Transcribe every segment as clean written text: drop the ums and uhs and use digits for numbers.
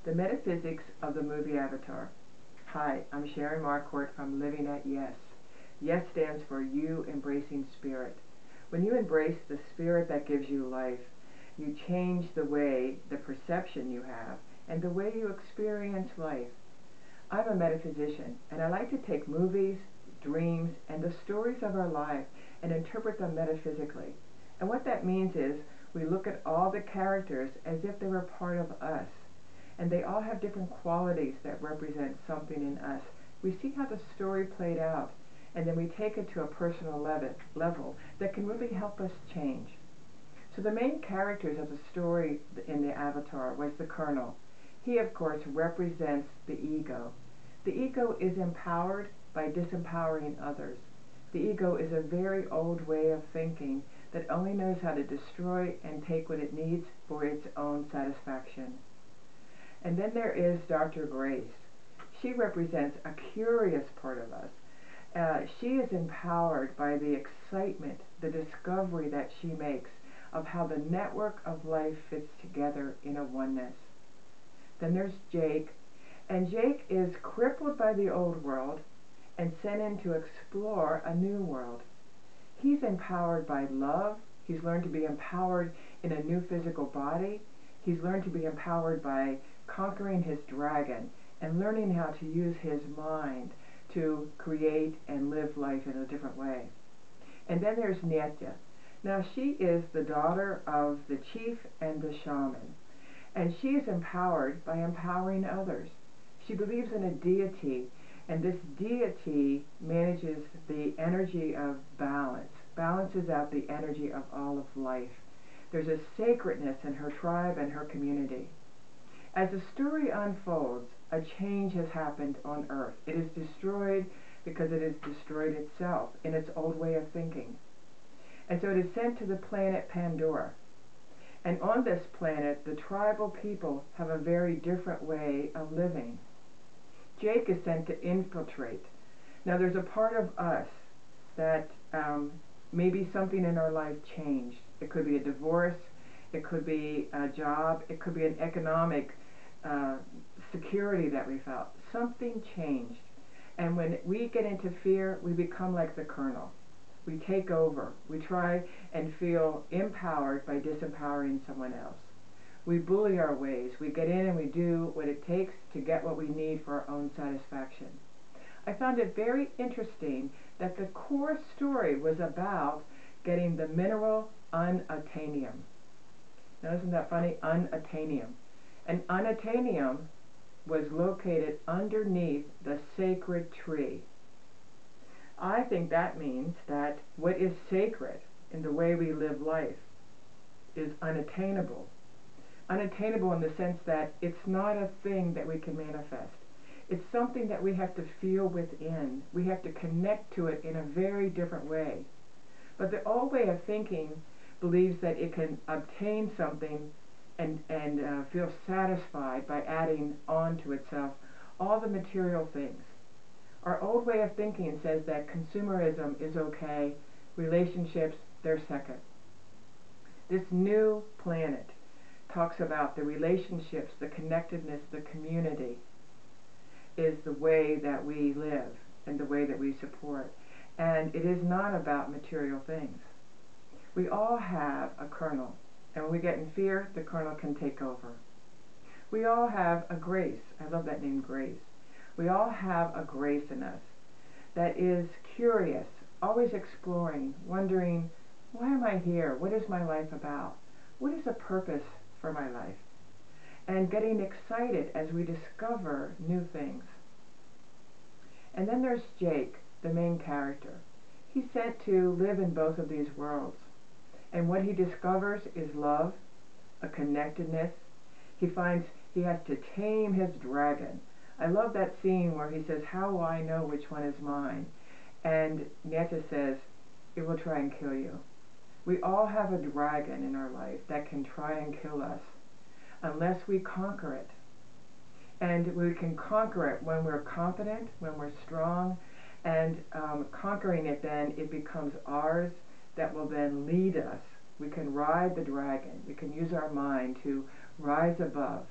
The Metaphysics of the Movie Avatar. Hi, I'm Sharon Marquardt from Living at Yes. Yes stands for you embracing spirit. When you embrace the spirit that gives you life, you change the perception you have, and the way you experience life. I'm a metaphysician, and I like to take movies, dreams, and the stories of our life and interpret them metaphysically. And what that means is we look at all the characters as if they were part of us. And they all have different qualities that represent something in us. We see how the story played out, and then we take it to a personal level that can really help us change. So the main characters of the story in the Avatar was the Colonel. He, of course, represents the ego. The ego is empowered by disempowering others. The ego is a very old way of thinking that only knows how to destroy and take what it needs for its own satisfaction. And then there is Dr. Grace. She represents a curious part of us. She is empowered by the excitement, the discovery that she makes of how the network of life fits together in a oneness. Then there's Jake, and Jake is crippled by the old world and sent in to explore a new world. He's empowered by love. He's learned to be empowered in a new physical body. He's learned to be empowered by conquering his dragon and learning how to use his mind to create and live life in a different way. And then there's Netya. Now she is the daughter of the chief and the shaman, and she is empowered by empowering others. She believes in a deity, and this deity manages the energy of balance, balances out the energy of all of life. There's a sacredness in her tribe and her community. As the story unfolds, a change has happened on Earth. It is destroyed because it has destroyed itself in its old way of thinking. And so it is sent to the planet Pandora. And on this planet, the tribal people have a very different way of living. Jake is sent to infiltrate. Now there's a part of us that maybe something in our life changed. It could be a divorce, it could be a job, it could be an economic security that we felt. Something changed. And when we get into fear, we become like the Colonel. We take over. We try and feel empowered by disempowering someone else. We bully our ways. We get in and we do what it takes to get what we need for our own satisfaction. I found it very interesting that the core story was about getting the mineral unattainium. Now isn't that funny? Unattainium. And unattainium was located underneath the sacred tree. I think that means that what is sacred in the way we live life is unattainable. Unattainable in the sense that it's not a thing that we can manifest. It's something that we have to feel within. We have to connect to it in a very different way. But the old way of thinking believes that it can obtain something and feel satisfied by adding on to itself all the material things. Our old way of thinking says that consumerism is okay, relationships, they're second. This new planet talks about the relationships, the connectedness, the community is the way that we live and the way that we support. And it is not about material things. We all have a Colonel, and when we get in fear, the Colonel can take over. We all have a grace. I love that name, Grace. We all have a grace in us that is curious, always exploring, wondering, why am I here? What is my life about? What is the purpose for my life? And getting excited as we discover new things. And then there's Jake, the main character. He's sent to live in both of these worlds. And what he discovers is love, a connectedness. He finds he has to tame his dragon. I love that scene where he says, how will I know which one is mine? And Neta says, it will try and kill you. We all have a dragon in our life that can try and kill us unless we conquer it. And we can conquer it when we're confident, when we're strong, and conquering it then, it becomes ours that will then lead us. We can ride the dragon. We can use our mind to rise above.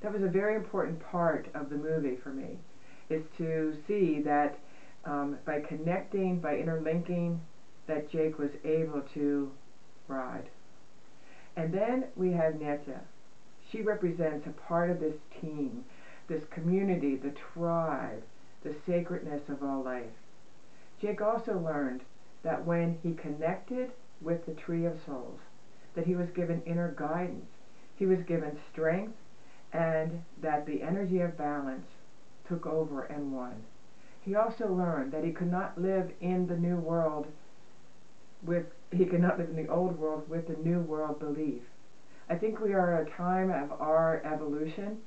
That was a very important part of the movie for me, is to see that by connecting, by interlinking, that Jake was able to ride. And then we have Netja. She represents a part of this team, this community, the tribe, the sacredness of all life. Jake also learned that when he connected with the Tree of Souls, that he was given inner guidance, he was given strength, and that the energy of balance took over and won. He also learned that he could not live in the new world he could not live in the old world with the new world belief. I think we are at a time of our evolution.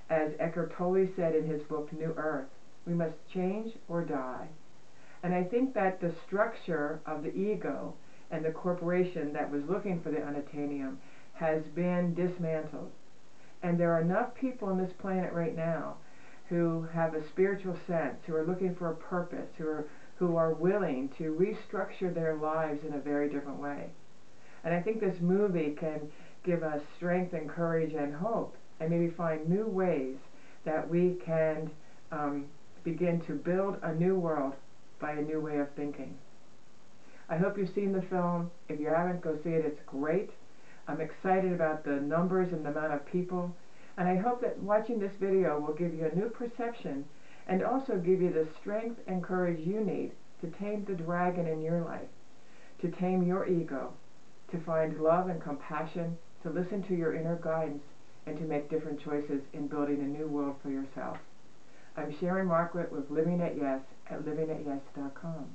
As Eckhart Tolle said in his book New Earth, we must change or die. And I think that the structure of the ego and the corporation that was looking for the unattainium has been dismantled. And there are enough people on this planet right now who have a spiritual sense, who are looking for a purpose, who are willing to restructure their lives in a very different way. And I think this movie can give us strength and courage and hope, and maybe find new ways that we can begin to build a new world by a new way of thinking. I hope you've seen the film. If you haven't, go see it. It's great. I'm excited about the numbers and the amount of people. And I hope that watching this video will give you a new perception and also give you the strength and courage you need to tame the dragon in your life, to tame your ego, to find love and compassion, to listen to your inner guidance, and to make different choices in building a new world for yourself. I'm Sharon Marquardt with Living at Yes at livingatyes.com.